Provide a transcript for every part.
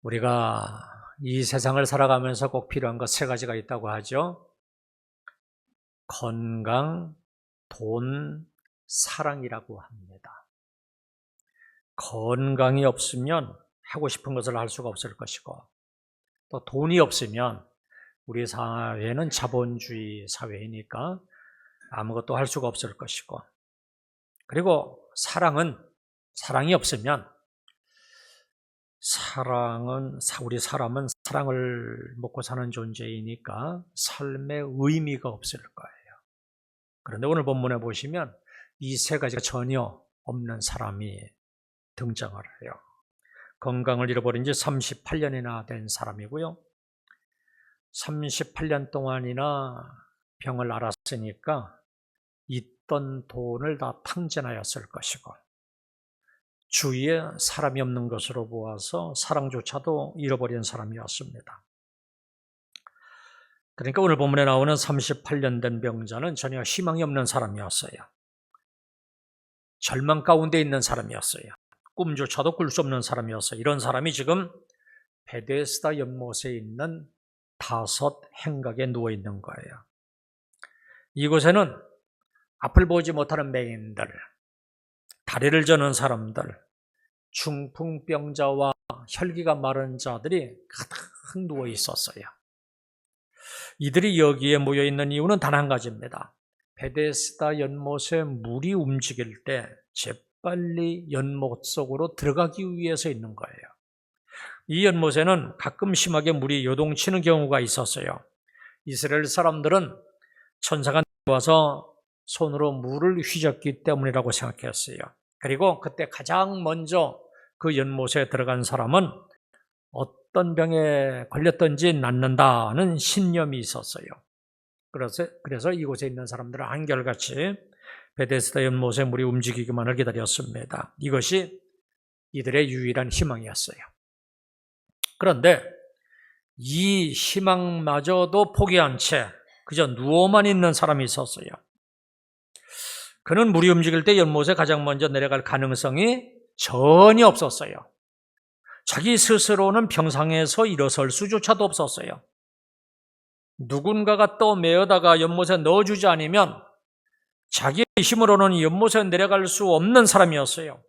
우리가 이 세상을 살아가면서 꼭 필요한 것 세 가지가 있다고 하죠. 건강, 돈, 사랑이라고 합니다. 건강이 없으면 하고 싶은 것을 할 수가 없을 것이고, 또 돈이 없으면 우리 사회는 자본주의 사회이니까 아무것도 할 수가 없을 것이고, 그리고 사랑이 없으면 우리 사람은 사랑을 먹고 사는 존재이니까 삶의 의미가 없을 거예요. 그런데 오늘 본문에 보시면 이 세 가지가 전혀 없는 사람이 등장을 해요. 건강을 잃어버린 지 38년이나 된 사람이고요. 38년 동안이나 병을 앓았으니까 있던 돈을 다 탕진하였을 것이고, 주위에 사람이 없는 것으로 보아서 사랑조차도 잃어버린 사람이었습니다. 그러니까 오늘 본문에 나오는 38년 된 병자는 전혀 희망이 없는 사람이었어요. 절망 가운데 있는 사람이었어요. 꿈조차도 꿀 수 없는 사람이었어요. 이런 사람이 지금 베데스다 연못에 있는 5 행각에 누워 있는 거예요. 이곳에는 앞을 보지 못하는 맹인들, 다리를 저는 사람들, 중풍병자와 혈기가 마른 자들이 가득 누워 있었어요. 이들이 여기에 모여 있는 이유는 단 한 가지입니다. 베데스다 연못에 물이 움직일 때 재빨리 연못 속으로 들어가기 위해서 있는 거예요. 이 연못에는 가끔 심하게 물이 요동치는 경우가 있었어요. 이스라엘 사람들은 천사가 내려와서 손으로 물을 휘젓기 때문이라고 생각했어요. 그리고 그때 가장 먼저 그 연못에 들어간 사람은 어떤 병에 걸렸든지 낫는다는 신념이 있었어요. 그래서 이곳에 있는 사람들은 한결같이 베데스다 연못에 물이 움직이기만을 기다렸습니다. 이것이 이들의 유일한 희망이었어요. 그런데 이 희망마저도 포기한 채 그저 누워만 있는 사람이 있었어요. 그는 물이 움직일 때 연못에 가장 먼저 내려갈 가능성이 전혀 없었어요. 자기 스스로는 평상에서 일어설 수조차도 없었어요. 누군가가 떠매어다가 연못에 넣어주지 않으면 자기의 힘으로는 연못에 내려갈 수 없는 사람이었어요.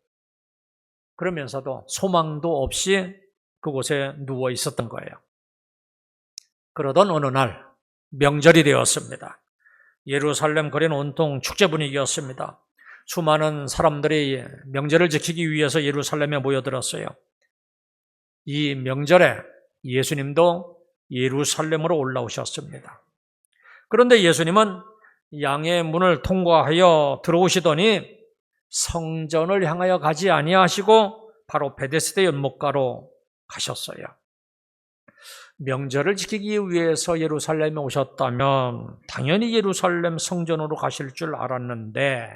그러면서도 소망도 없이 그곳에 누워 있었던 거예요. 그러던 어느 날 명절이 되었습니다. 예루살렘 거리는 온통 축제 분위기였습니다. 수많은 사람들이 명절을 지키기 위해서 예루살렘에 모여들었어요. 이 명절에 예수님도 예루살렘으로 올라오셨습니다. 그런데 예수님은 양의 문을 통과하여 들어오시더니 성전을 향하여 가지 아니하시고 바로 베데스다 연못가로 가셨어요. 명절을 지키기 위해서 예루살렘에 오셨다면 당연히 예루살렘 성전으로 가실 줄 알았는데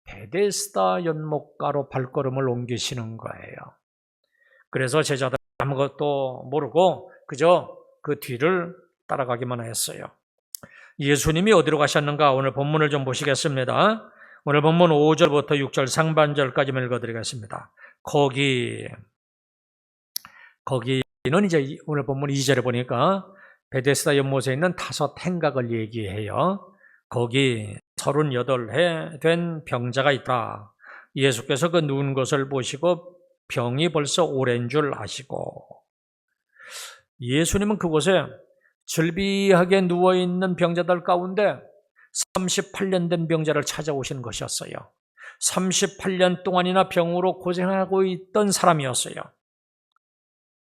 베데스다 연못가로 발걸음을 옮기시는 거예요. 그래서 제자들 아무것도 모르고 그저 그 뒤를 따라가기만 했어요. 예수님이 어디로 가셨는가 오늘 본문을 좀 보시겠습니다. 오늘 본문 5절부터 6절 상반절까지 읽어드리겠습니다. 거기는 이제 오늘 본문 2절에 보니까 베데스다 연못에 있는 5 행각을 얘기해요. 거기 38해 된 병자가 있다. 예수께서 그 누운 것을 보시고 병이 벌써 오랜 줄 아시고, 예수님은 그곳에 즐비하게 누워있는 병자들 가운데 38년 된 병자를 찾아오신 것이었어요. 38년 동안이나 병으로 고생하고 있던 사람이었어요.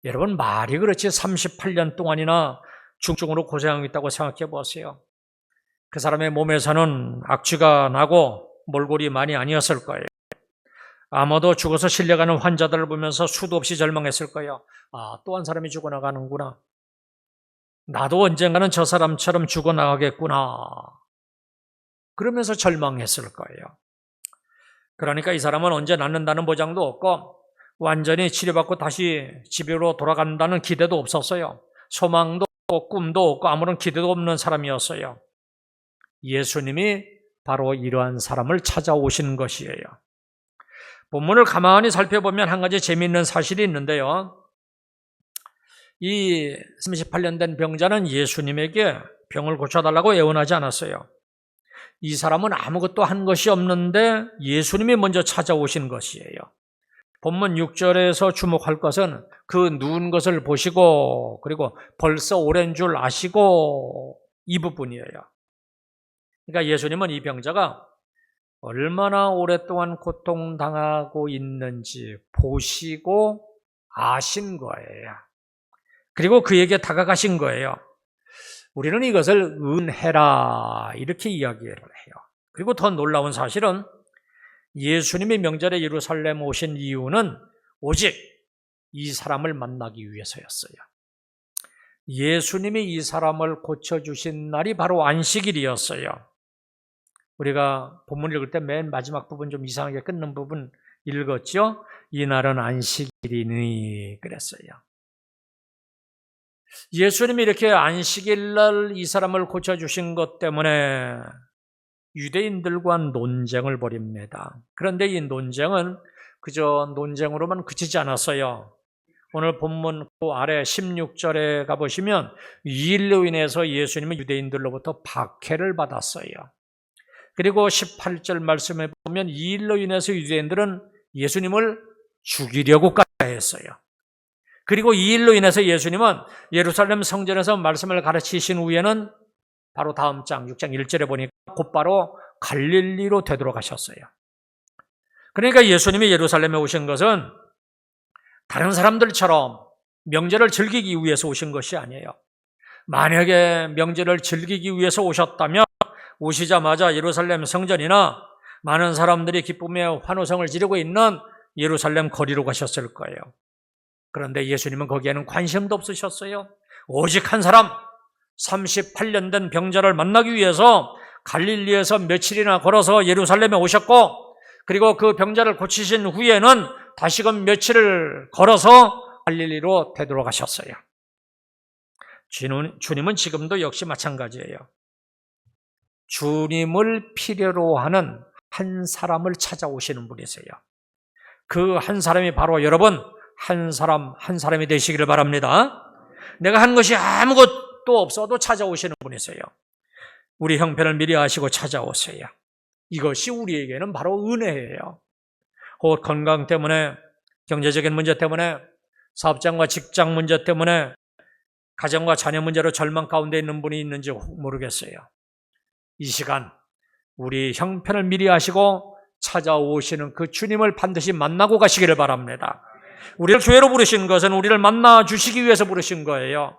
여러분, 말이 그렇지 38년 동안이나 중증으로 고생하고 있다고 생각해 보세요. 그 사람의 몸에서는 악취가 나고 몰골이 많이 아니었을 거예요. 아마도 죽어서 실려가는 환자들을 보면서 수도 없이 절망했을 거예요. 또 한 사람이 죽어나가는구나. 나도 언젠가는 저 사람처럼 죽어나가겠구나. 그러면서 절망했을 거예요. 그러니까 이 사람은 언제 낫는다는 보장도 없고 완전히 치료받고 다시 집으로 돌아간다는 기대도 없었어요. 소망도 없고 꿈도 없고 아무런 기대도 없는 사람이었어요. 예수님이 바로 이러한 사람을 찾아오신 것이에요. 본문을 가만히 살펴보면 한 가지 재미있는 사실이 있는데요. 이 38년 된 병자는 예수님에게 병을 고쳐달라고 애원하지 않았어요. 이 사람은 아무것도 한 것이 없는데 예수님이 먼저 찾아오신 것이에요. 본문 6절에서 주목할 것은 그 누운 것을 보시고 그리고 벌써 오랜 줄 아시고 이 부분이에요. 그러니까 예수님은 이 병자가 얼마나 오랫동안 고통당하고 있는지 보시고 아신 거예요. 그리고 그에게 다가가신 거예요. 우리는 이것을 은혜라 이렇게 이야기를 해요. 그리고 더 놀라운 사실은 예수님이 명절에 예루살렘 오신 이유는 오직 이 사람을 만나기 위해서였어요. 예수님이 이 사람을 고쳐주신 날이 바로 안식일이었어요. 우리가 본문 읽을 때 맨 마지막 부분 좀 이상하게 끊는 부분 읽었죠? 이날은 안식일이니 그랬어요. 예수님이 이렇게 안식일날 이 사람을 고쳐주신 것 때문에 유대인들과 논쟁을 벌입니다. 그런데 이 논쟁은 그저 논쟁으로만 그치지 않았어요. 오늘 본문 그 아래 16절에 가보시면 이 일로 인해서 예수님은 유대인들로부터 박해를 받았어요. 그리고 18절 말씀에 보면 이 일로 인해서 유대인들은 예수님을 죽이려고까지 했어요. 그리고 이 일로 인해서 예수님은 예루살렘 성전에서 말씀을 가르치신 후에는 바로 다음 장 6장 1절에 보니까 곧바로 갈릴리로 되돌아가셨어요. 그러니까 예수님이 예루살렘에 오신 것은 다른 사람들처럼 명절을 즐기기 위해서 오신 것이 아니에요. 만약에 명절을 즐기기 위해서 오셨다면 오시자마자 예루살렘 성전이나 많은 사람들이 기쁨의 환호성을 지르고 있는 예루살렘 거리로 가셨을 거예요. 그런데 예수님은 거기에는 관심도 없으셨어요. 오직 한 사람 38년 된 병자를 만나기 위해서 갈릴리에서 며칠이나 걸어서 예루살렘에 오셨고 그리고 그 병자를 고치신 후에는 다시금 며칠을 걸어서 갈릴리로 되돌아가셨어요. 주님은 지금도 역시 마찬가지예요. 주님을 필요로 하는 한 사람을 찾아오시는 분이세요. 그 한 사람이 바로 여러분 한 사람이 되시기를 바랍니다. 내가 한 것이 아무것도 없어도 찾아오시는 분이세요. 우리 형편을 미리 아시고 찾아오세요. 이것이 우리에게는 바로 은혜예요. 혹 건강 때문에, 경제적인 문제 때문에, 사업장과 직장 문제 때문에, 가정과 자녀 문제로 절망 가운데 있는 분이 있는지 모르겠어요. 이 시간 우리 형편을 미리 아시고 찾아오시는 그 주님을 반드시 만나고 가시기를 바랍니다. 우리를 교회로 부르신 것은 우리를 만나 주시기 위해서 부르신 거예요.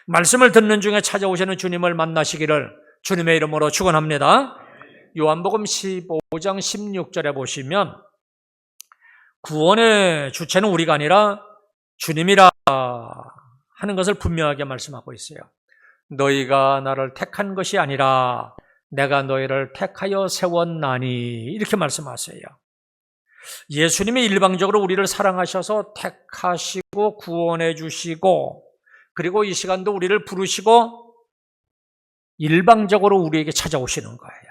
말씀을 듣는 중에 찾아오시는 주님을 만나시기를 주님의 이름으로 축원합니다. 요한복음 15장 16절에 보시면 구원의 주체는 우리가 아니라 주님이라 하는 것을 분명하게 말씀하고 있어요. 너희가 나를 택한 것이 아니라 내가 너희를 택하여 세웠나니 이렇게 말씀하세요. 예수님이 일방적으로 우리를 사랑하셔서 택하시고 구원해 주시고 그리고 이 시간도 우리를 부르시고 일방적으로 우리에게 찾아오시는 거예요.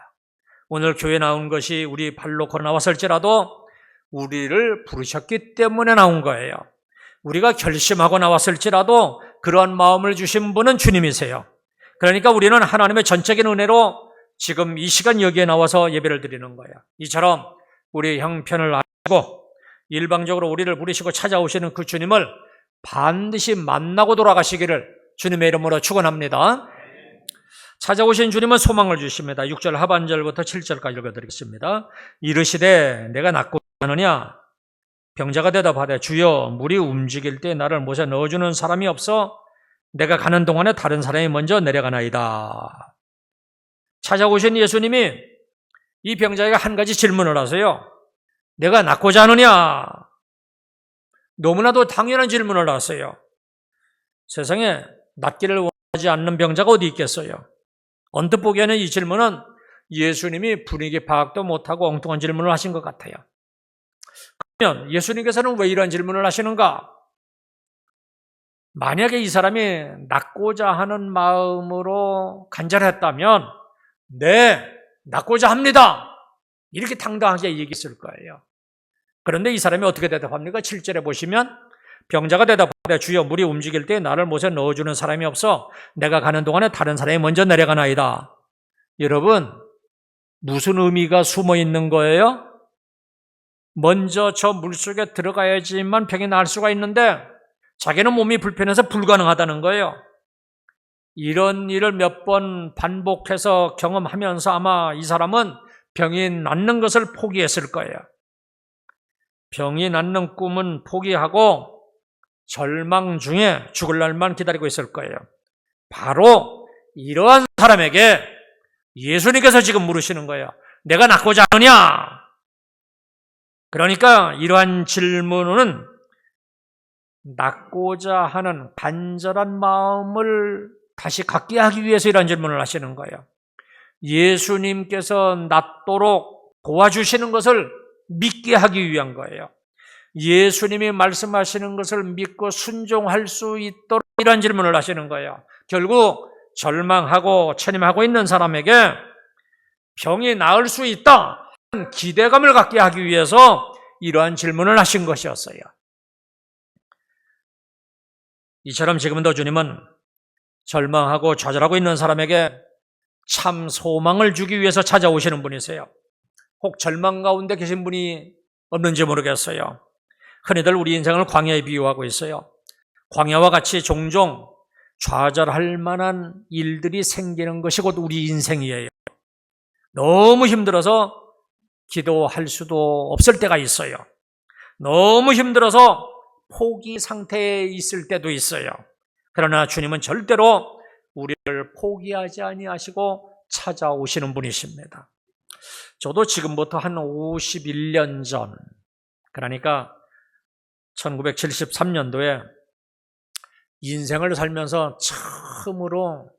오늘 교회 나온 것이 우리 발로 걸어 나왔을지라도 우리를 부르셨기 때문에 나온 거예요. 우리가 결심하고 나왔을지라도 그러한 마음을 주신 분은 주님이세요. 그러니까 우리는 하나님의 전적인 은혜로 지금 이 시간 여기에 나와서 예배를 드리는 거예요. 이처럼 우리 형편을 아시고 일방적으로 우리를 부르시고 찾아오시는 그 주님을 반드시 만나고 돌아가시기를 주님의 이름으로 축원합니다. 찾아오신 주님은 소망을 주십니다. 6절 하반절부터 7절까지 읽어드리겠습니다. 이르시되 내가 낫고자 하느냐? 병자가 대답하되 주여 물이 움직일 때 나를 못에 넣어주는 사람이 없어 내가 가는 동안에 다른 사람이 먼저 내려가나이다. 찾아오신 예수님이 이 병자에게 한 가지 질문을 하세요. 내가 낫고자 하느냐? 너무나도 당연한 질문을 하세요. 세상에 낫기를 원하지 않는 병자가 어디 있겠어요? 언뜻 보기에는 이 질문은 예수님이 분위기 파악도 못하고 엉뚱한 질문을 하신 것 같아요. 그러면 예수님께서는 왜 이런 질문을 하시는가? 만약에 이 사람이 낫고자 하는 마음으로 간절했다면 네, 낫고자 합니다. 이렇게 당당하게 얘기했을 거예요. 그런데 이 사람이 어떻게 대답합니까? 7절에 보시면 병자가 대답합니다. 내 주여 물이 움직일 때 나를 못에 넣어주는 사람이 없어 내가 가는 동안에 다른 사람이 먼저 내려가나이다. 여러분, 무슨 의미가 숨어 있는 거예요? 먼저 저 물속에 들어가야지만 병이 나을 수가 있는데 자기는 몸이 불편해서 불가능하다는 거예요. 이런 일을 몇 번 반복해서 경험하면서 아마 이 사람은 병이 낫는 것을 포기했을 거예요. 병이 낫는 꿈은 포기하고 절망 중에 죽을 날만 기다리고 있을 거예요. 바로 이러한 사람에게 예수님께서 지금 물으시는 거예요. 내가 낫고자 하느냐? 그러니까 이러한 질문은 낫고자 하는 간절한 마음을 다시 갖게 하기 위해서 이런 질문을 하시는 거예요. 예수님께서 낫도록 도와주시는 것을 믿게 하기 위한 거예요. 예수님이 말씀하시는 것을 믿고 순종할 수 있도록 이런 질문을 하시는 거예요. 결국 절망하고 체념하고 있는 사람에게 병이 나을 수 있다 하는 기대감을 갖게 하기 위해서 이러한 질문을 하신 것이었어요. 이처럼 지금도 주님은 절망하고 좌절하고 있는 사람에게 참 소망을 주기 위해서 찾아오시는 분이세요. 혹 절망 가운데 계신 분이 없는지 모르겠어요. 흔히들 우리 인생을 광야에 비유하고 있어요. 광야와 같이 종종 좌절할 만한 일들이 생기는 것이 곧 우리 인생이에요. 너무 힘들어서 기도할 수도 없을 때가 있어요. 너무 힘들어서 포기 상태에 있을 때도 있어요. 그러나 주님은 절대로 우리를 포기하지 아니하시고 찾아오시는 분이십니다. 저도 지금부터 한 51년 전, 그러니까 1973년도에 인생을 살면서 처음으로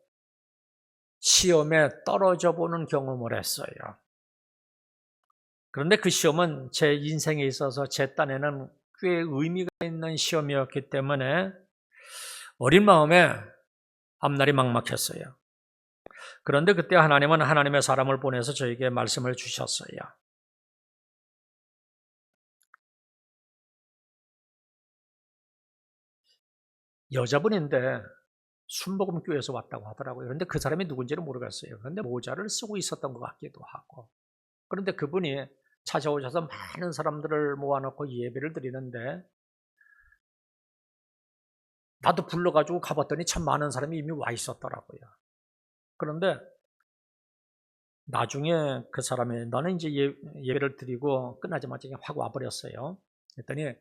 시험에 떨어져 보는 경험을 했어요. 그런데 그 시험은 제 인생에 있어서 제 딴에는 꽤 의미가 있는 시험이었기 때문에 어린 마음에 앞날이 막막했어요. 그런데 그때 하나님은 하나님의 사람을 보내서 저에게 말씀을 주셨어요. 여자분인데 순복음교회에서 왔다고 하더라고요. 그런데 그 사람이 누군지는 모르겠어요. 그런데 모자를 쓰고 있었던 것 같기도 하고. 그런데 그분이 찾아오셔서 많은 사람들을 모아놓고 예배를 드리는데 나도 불러가지고 가봤더니 참 많은 사람이 이미 와 있었더라고요. 그런데 나중에 그 사람이 나는 이제 예배를 드리고 끝나자마자 확 와버렸어요. 그랬더니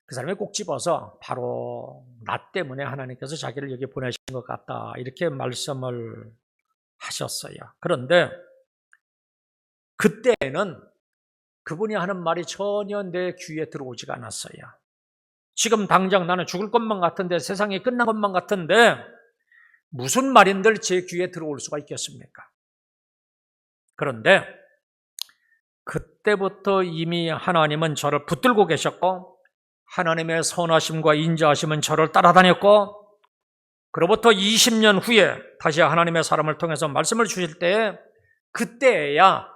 그 사람이 꼭 집어서 바로 나 때문에 하나님께서 자기를 여기 보내신 것 같다 이렇게 말씀을 하셨어요. 그런데 그때는 그분이 하는 말이 전혀 내 귀에 들어오지가 않았어요. 지금 당장 나는 죽을 것만 같은데 세상이 끝난 것만 같은데 무슨 말인들 제 귀에 들어올 수가 있겠습니까? 그런데 그때부터 이미 하나님은 저를 붙들고 계셨고 하나님의 선하심과 인자하심은 저를 따라다녔고 그로부터 20년 후에 다시 하나님의 사람을 통해서 말씀을 주실 때 그때야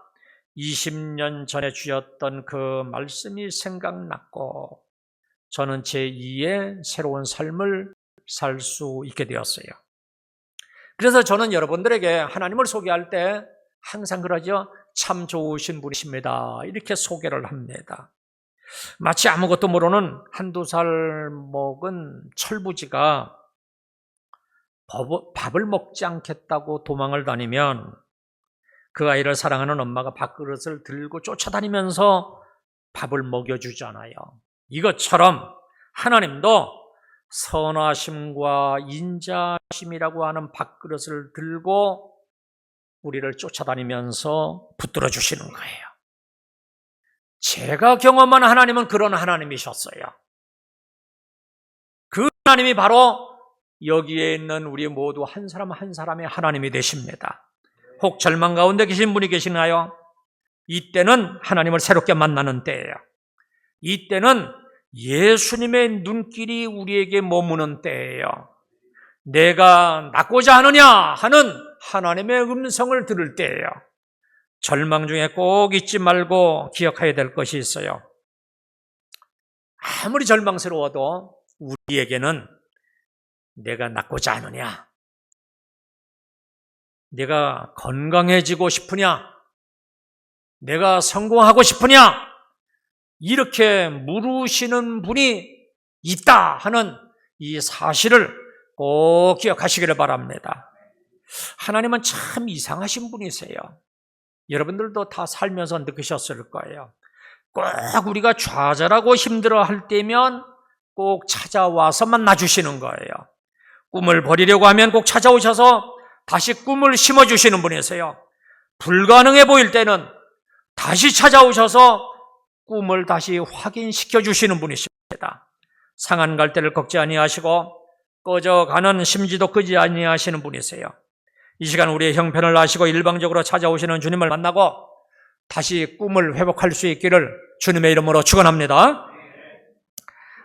20년 전에 주셨던 그 말씀이 생각났고 저는 제2의 새로운 삶을 살 수 있게 되었어요. 그래서 저는 여러분들에게 하나님을 소개할 때 항상 그러죠. 참 좋으신 분이십니다. 이렇게 소개를 합니다. 마치 아무것도 모르는 한두 살 먹은 철부지가 밥을 먹지 않겠다고 도망을 다니면 그 아이를 사랑하는 엄마가 밥그릇을 들고 쫓아다니면서 밥을 먹여주잖아요. 이것처럼 하나님도 선하심과 인자심이라고 하는 밥그릇을 들고 우리를 쫓아다니면서 붙들어 주시는 거예요. 제가 경험한 하나님은 그런 하나님이셨어요. 그 하나님이 바로 여기에 있는 우리 모두 한 사람 한 사람의 하나님이 되십니다. 혹 절망 가운데 계신 분이 계시나요? 이때는 하나님을 새롭게 만나는 때예요. 이때는 예수님의 눈길이 우리에게 머무는 때예요. 내가 낫고자 하느냐 하는 하나님의 음성을 들을 때예요. 절망 중에 꼭 잊지 말고 기억해야 될 것이 있어요. 아무리 절망스러워도 우리에게는 내가 낫고자 하느냐? 내가 건강해지고 싶으냐? 내가 성공하고 싶으냐? 이렇게 물으시는 분이 있다 하는 이 사실을 꼭 기억하시기를 바랍니다. 하나님은 참 이상하신 분이세요. 여러분들도 다 살면서 느끼셨을 거예요. 꼭 우리가 좌절하고 힘들어할 때면 꼭 찾아와서 만나주시는 거예요. 꿈을 버리려고 하면 꼭 찾아오셔서 다시 꿈을 심어주시는 분이세요. 불가능해 보일 때는 다시 찾아오셔서 꿈을 다시 확인시켜 주시는 분이십니다. 상한 갈대를 꺾지 아니하시고 꺼져가는 심지도 끄지 아니하시는 분이세요. 이 시간 우리의 형편을 아시고 일방적으로 찾아오시는 주님을 만나고 다시 꿈을 회복할 수 있기를 주님의 이름으로 축원합니다.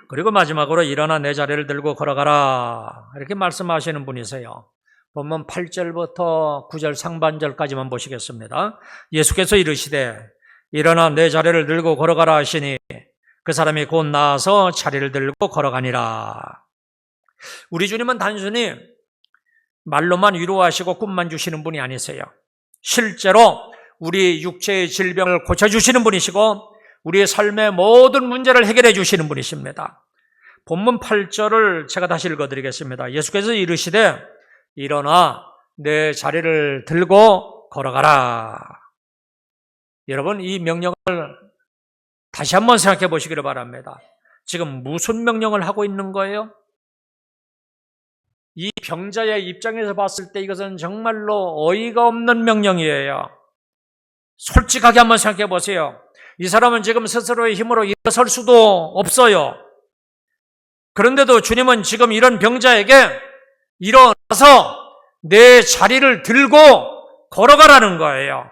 그리고 마지막으로 일어나 내 자리를 들고 걸어가라 이렇게 말씀하시는 분이세요. 본문 8절부터 9절 상반절까지만 보시겠습니다. 예수께서 이르시되 일어나 내 자리를 들고 걸어가라 하시니 그 사람이 곧 나아서 자리를 들고 걸어가니라. 우리 주님은 단순히 말로만 위로하시고 꿈만 주시는 분이 아니세요. 실제로 우리 육체의 질병을 고쳐주시는 분이시고 우리의 삶의 모든 문제를 해결해 주시는 분이십니다. 본문 8절을 제가 다시 읽어드리겠습니다. 예수께서 이르시되 일어나 내 자리를 들고 걸어가라. 여러분, 이 명령을 다시 한번 생각해 보시기를 바랍니다. 지금 무슨 명령을 하고 있는 거예요? 이 병자의 입장에서 봤을 때 이것은 정말로 어이가 없는 명령이에요. 솔직하게 한번 생각해 보세요. 이 사람은 지금 스스로의 힘으로 일어설 수도 없어요. 그런데도 주님은 지금 이런 병자에게 일어나서 내 자리를 들고 걸어가라는 거예요.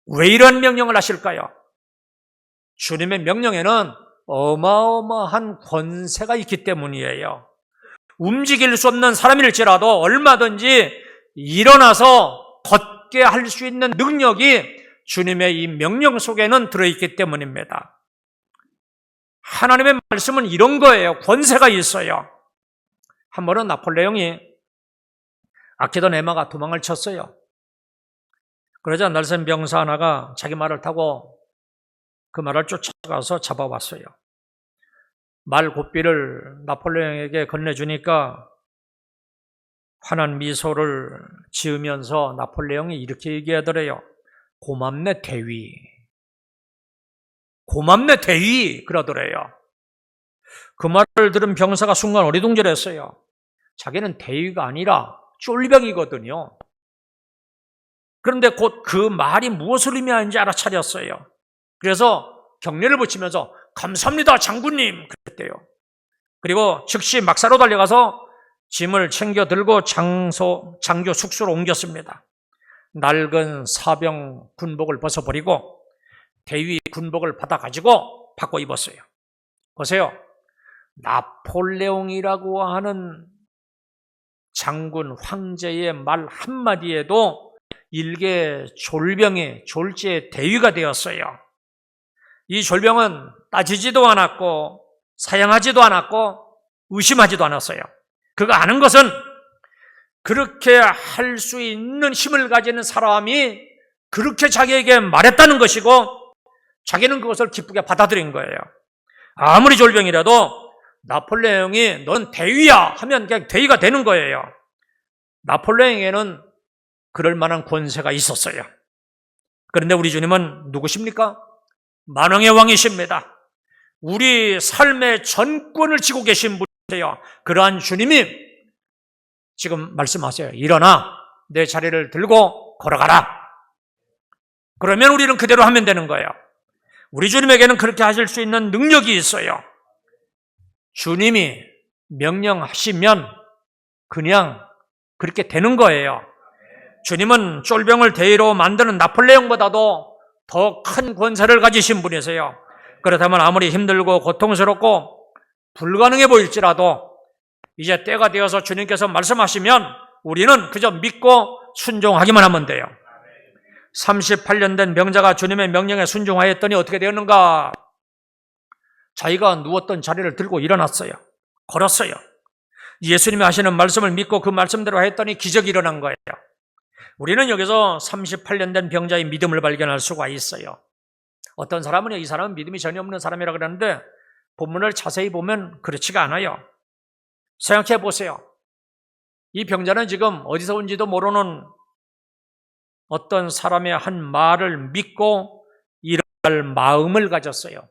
왜 이런 명령을 하실까요? 주님의 명령에는 어마어마한 권세가 있기 때문이에요. 움직일 수 없는 사람일지라도 얼마든지 일어나서 걷게 할 수 있는 능력이 주님의 이 명령 속에는 들어있기 때문입니다. 하나님의 말씀은 이런 거예요. 권세가 있어요. 한 번은 나폴레옹이 아끼던 에마가 도망을 쳤어요. 그러자 날쌘 병사 하나가 자기 말을 타고 그 말을 쫓아가서 잡아왔어요. 말 고삐를 나폴레옹에게 건네주니까 환한 미소를 지으면서 나폴레옹이 이렇게 얘기하더래요. 고맙네 대위. 고맙네 대위 그러더래요. 그 말을 들은 병사가 순간 어리둥절했어요. 자기는 대위가 아니라 쫄병이거든요. 그런데 곧 그 말이 무엇을 의미하는지 알아차렸어요. 그래서 경례를 붙이면서 감사합니다 장군님 그랬대요. 그리고 즉시 막사로 달려가서 짐을 챙겨 들고 장교 숙소로 옮겼습니다. 낡은 사병 군복을 벗어버리고 대위 군복을 받아가지고 바꿔 입었어요. 보세요. 나폴레옹이라고 하는 장군 황제의 말 한마디에도 일개 졸병의 졸지의 대위가 되었어요. 이 졸병은 따지지도 않았고 사양하지도 않았고 의심하지도 않았어요. 그가 아는 것은 그렇게 할 수 있는 힘을 가지는 사람이 그렇게 자기에게 말했다는 것이고 자기는 그것을 기쁘게 받아들인 거예요. 아무리 졸병이라도 나폴레옹이 넌 대위야 하면 그냥 대위가 되는 거예요. 나폴레옹에게는 그럴 만한 권세가 있었어요. 그런데 우리 주님은 누구십니까? 만왕의 왕이십니다. 우리 삶의 전권을 쥐고 계신 분이세요. 그러한 주님이 지금 말씀하세요. 일어나 내 자리를 들고 걸어가라. 그러면 우리는 그대로 하면 되는 거예요. 우리 주님에게는 그렇게 하실 수 있는 능력이 있어요. 주님이 명령하시면 그냥 그렇게 되는 거예요. 주님은 쫄병을 대위로 만드는 나폴레옹보다도 더 큰 권세를 가지신 분이세요. 그렇다면 아무리 힘들고 고통스럽고 불가능해 보일지라도 이제 때가 되어서 주님께서 말씀하시면 우리는 그저 믿고 순종하기만 하면 돼요. 38년 된 병자가 주님의 명령에 순종하였더니 어떻게 되었는가? 자기가 누웠던 자리를 들고 일어났어요. 걸었어요. 예수님이 하시는 말씀을 믿고 그 말씀대로 했더니 기적이 일어난 거예요. 우리는 여기서 38년 된 병자의 믿음을 발견할 수가 있어요. 어떤 사람은 이 사람은 믿음이 전혀 없는 사람이라 그러는데 본문을 자세히 보면 그렇지가 않아요. 생각해 보세요. 이 병자는 지금 어디서 온지도 모르는 어떤 사람의 한 말을 믿고 일어날 마음을 가졌어요.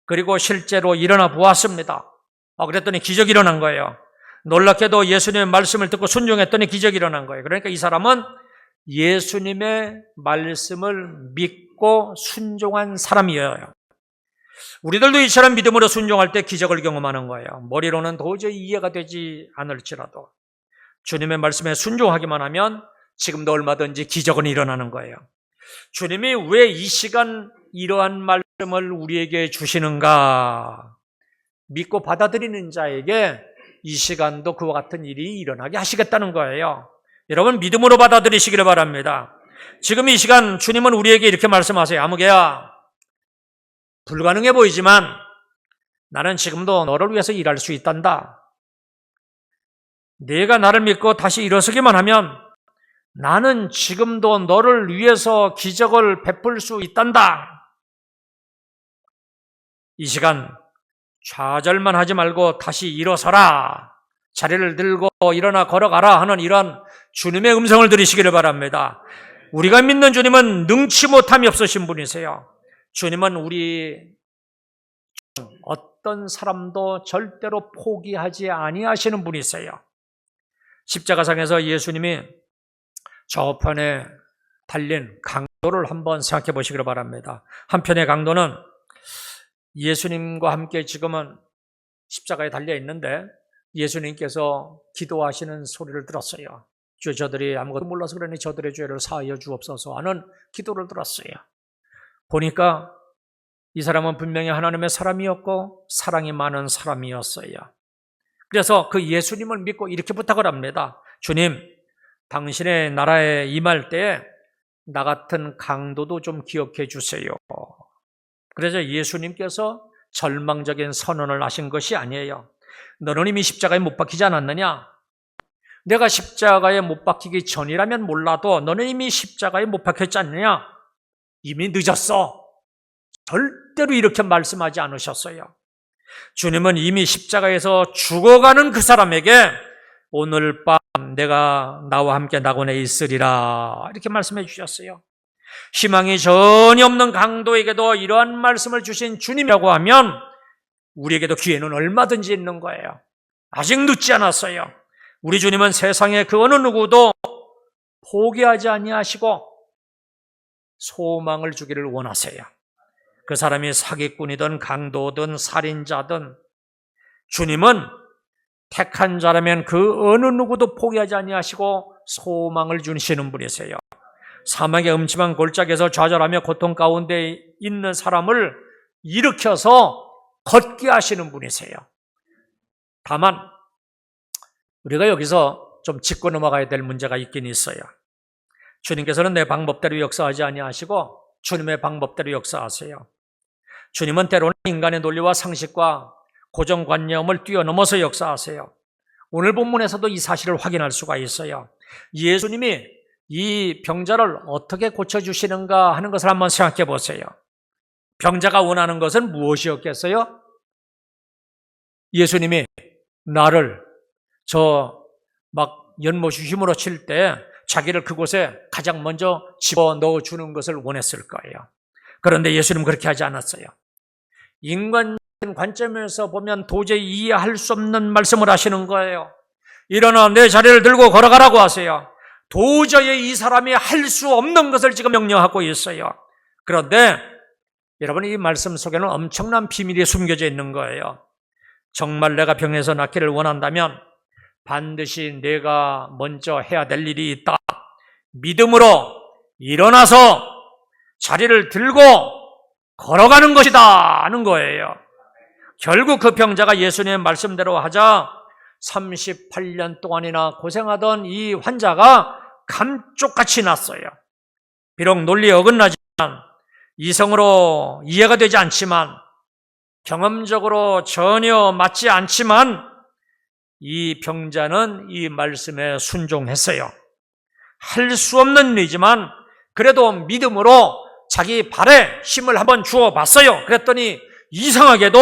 그리고 실제로 일어나 보았습니다. 그랬더니 기적이 일어난 거예요. 놀랍게도 예수님의 말씀을 듣고 순종했더니 기적이 일어난 거예요. 그러니까 이 사람은 예수님의 말씀을 믿고 순종한 사람이에요. 우리들도 이처럼 믿음으로 순종할 때 기적을 경험하는 거예요. 머리로는 도저히 이해가 되지 않을지라도 주님의 말씀에 순종하기만 하면 지금도 얼마든지 기적은 일어나는 거예요. 주님이 왜 이 시간 이러한 말씀을 우리에게 주시는가? 믿고 받아들이는 자에게 이 시간도 그와 같은 일이 일어나게 하시겠다는 거예요. 여러분 믿음으로 받아들이시기를 바랍니다. 지금 이 시간 주님은 우리에게 이렇게 말씀하세요. 아무개야, 불가능해 보이지만 나는 지금도 너를 위해서 일할 수 있단다. 네가 나를 믿고 다시 일어서기만 하면 나는 지금도 너를 위해서 기적을 베풀 수 있단다. 이 시간 좌절만 하지 말고 다시 일어서라. 자리를 들고 일어나 걸어가라 하는 이런 주님의 음성을 들으시기를 바랍니다. 우리가 믿는 주님은 능치 못함이 없으신 분이세요. 주님은 우리 어떤 사람도 절대로 포기하지 아니하시는 분이세요. 십자가상에서 예수님이 저편에 달린 강도를 한번 생각해 보시기를 바랍니다. 한편의 강도는 예수님과 함께 지금은 십자가에 달려 있는데 예수님께서 기도하시는 소리를 들었어요. 주여, 저들이 아무것도 몰라서 그러니 저들의 죄를 사하여 주옵소서 하는 기도를 들었어요. 보니까 이 사람은 분명히 하나님의 사람이었고 사랑이 많은 사람이었어요. 그래서 그 예수님을 믿고 이렇게 부탁을 합니다. 주님, 당신의 나라에 임할 때에 나 같은 강도도 좀 기억해 주세요. 그래서 예수님께서 절망적인 선언을 하신 것이 아니에요. 너는 이미 십자가에 못 박히지 않았느냐? 내가 십자가에 못 박히기 전이라면 몰라도 너는 이미 십자가에 못 박혔지 않느냐? 이미 늦었어. 절대로 이렇게 말씀하지 않으셨어요. 주님은 이미 십자가에서 죽어가는 그 사람에게 오늘 밤 내가 나와 함께 낙원에 있으리라 이렇게 말씀해 주셨어요. 희망이 전혀 없는 강도에게도 이러한 말씀을 주신 주님이라고 하면 우리에게도 기회는 얼마든지 있는 거예요. 아직 늦지 않았어요. 우리 주님은 세상에 그 어느 누구도 포기하지 아니하시고 소망을 주기를 원하세요. 그 사람이 사기꾼이든 강도든 살인자든 주님은 택한 자라면 그 어느 누구도 포기하지 아니하시고 소망을 주시는 분이세요. 사막의 음침한 골짜기에서 좌절하며 고통 가운데 있는 사람을 일으켜서 걷게 하시는 분이세요. 다만 우리가 여기서 좀 짚고 넘어가야 될 문제가 있긴 있어요. 주님께서는 내 방법대로 역사하지 아니하시고 주님의 방법대로 역사하세요. 주님은 때로는 인간의 논리와 상식과 고정관념을 뛰어넘어서 역사하세요. 오늘 본문에서도 이 사실을 확인할 수가 있어요. 예수님이 이 병자를 어떻게 고쳐주시는가 하는 것을 한번 생각해 보세요. 병자가 원하는 것은 무엇이었겠어요? 예수님이 나를 연못이 힘으로 칠 때 자기를 그곳에 가장 먼저 집어넣어 주는 것을 원했을 거예요. 그런데 예수님은 그렇게 하지 않았어요. 인간적인 관점에서 보면 도저히 이해할 수 없는 말씀을 하시는 거예요. 일어나 내 자리를 들고 걸어가라고 하세요. 도저히 이 사람이 할 수 없는 것을 지금 명령하고 있어요. 그런데 여러분, 이 말씀 속에는 엄청난 비밀이 숨겨져 있는 거예요. 정말 내가 병에서 낫기를 원한다면 반드시 내가 먼저 해야 될 일이 있다. 믿음으로 일어나서 자리를 들고 걸어가는 것이다 하는 거예요. 결국 그 병자가 예수님의 말씀대로 하자 38년 동안이나 고생하던 이 환자가 감쪽같이 났어요. 비록 논리에 어긋나지만 이성으로 이해가 되지 않지만 경험적으로 전혀 맞지 않지만 이 병자는 이 말씀에 순종했어요. 할 수 없는 일이지만 그래도 믿음으로 자기 발에 힘을 한번 주어 봤어요. 그랬더니 이상하게도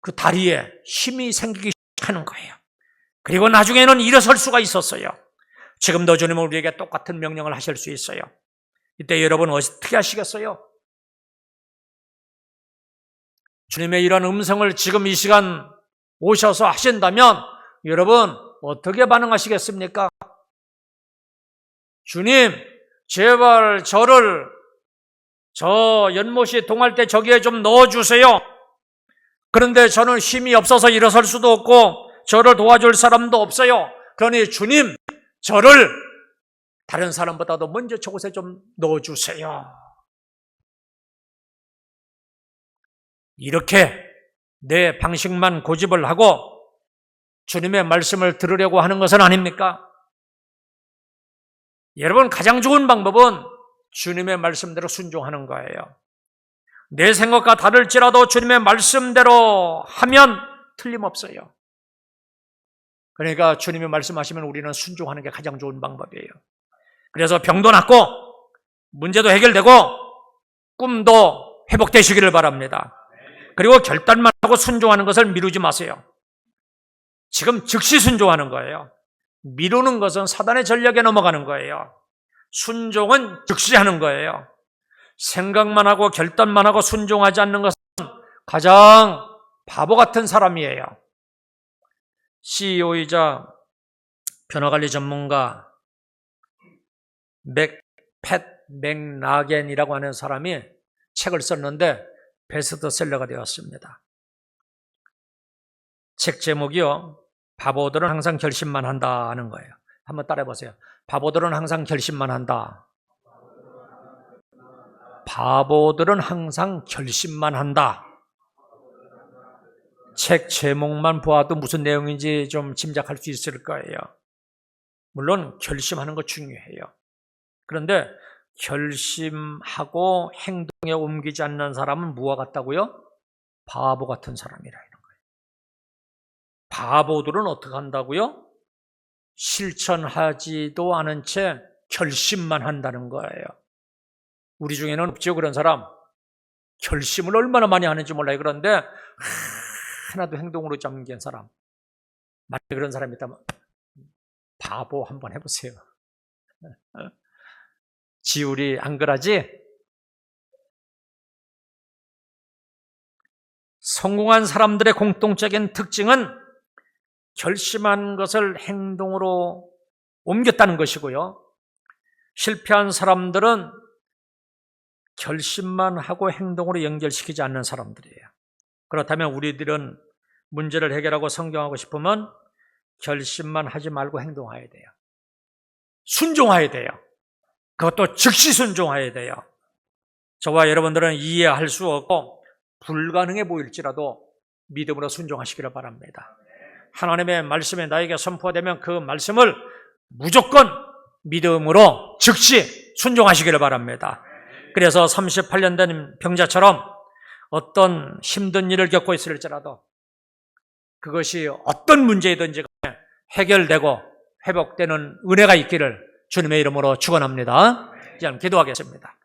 그 다리에 힘이 생기기 시작하는 거예요. 그리고 나중에는 일어설 수가 있었어요. 지금도 주님은 우리에게 똑같은 명령을 하실 수 있어요. 이때 여러분 어떻게 하시겠어요? 주님의 이런 음성을 지금 이 시간 오셔서 하신다면 여러분 어떻게 반응하시겠습니까? 주님, 제발 저를 저 연못이 동할 때 저기에 좀 넣어주세요. 그런데 저는 힘이 없어서 일어설 수도 없고 저를 도와줄 사람도 없어요. 그러니 주님, 저를 다른 사람보다도 먼저 저곳에 좀 넣어주세요. 이렇게 내 방식만 고집을 하고 주님의 말씀을 들으려고 하는 것은 아닙니까? 여러분, 가장 좋은 방법은 주님의 말씀대로 순종하는 거예요. 내 생각과 다를지라도 주님의 말씀대로 하면 틀림없어요. 그러니까 주님이 말씀하시면 우리는 순종하는 게 가장 좋은 방법이에요. 그래서 병도 낫고 문제도 해결되고 꿈도 회복되시기를 바랍니다. 그리고 결단만 하고 순종하는 것을 미루지 마세요. 지금 즉시 순종하는 거예요. 미루는 것은 사단의 전략에 넘어가는 거예요. 순종은 즉시 하는 거예요. 생각만 하고 결단만 하고 순종하지 않는 것은 가장 바보 같은 사람이에요. CEO이자 변화관리 전문가 팻 맥라겐이라고 하는 사람이 책을 썼는데 베스트셀러가 되었습니다. 책 제목이요, 바보들은 항상 결심만 한다는 거예요. 한번 따라해 보세요. 바보들은 항상 결심만 한다. 바보들은 항상 결심만 한다. 책 제목만 보아도 무슨 내용인지 좀 짐작할 수 있을 거예요. 물론 결심하는 거 중요해요. 그런데 결심하고 행동에 옮기지 않는 사람은 무엇 같다고요? 바보 같은 사람이라는 거예요. 바보들은 어떻게 한다고요? 실천하지도 않은 채 결심만 한다는 거예요. 우리 중에는 없죠, 그런 사람. 결심을 얼마나 많이 하는지 몰라요. 그런데 하나도 행동으로 잠긴 사람. 만약에 그런 사람이 있다면 바보 한번 해보세요. 지울이 안 그러지? 성공한 사람들의 공통적인 특징은 결심한 것을 행동으로 옮겼다는 것이고요. 실패한 사람들은 결심만 하고 행동으로 연결시키지 않는 사람들이에요. 그렇다면 우리들은 문제를 해결하고 성공하고 싶으면 결심만 하지 말고 행동해야 돼요. 순종해야 돼요. 그것도 즉시 순종해야 돼요. 저와 여러분들은 이해할 수 없고 불가능해 보일지라도 믿음으로 순종하시기를 바랍니다. 하나님의 말씀이 나에게 선포되면 그 말씀을 무조건 믿음으로 즉시 순종하시기를 바랍니다. 그래서 38년 된 병자처럼 어떤 힘든 일을 겪고 있을지라도 그것이 어떤 문제이든지 해결되고 회복되는 은혜가 있기를 주님의 이름으로 축원합니다. 이제 기도하겠습니다.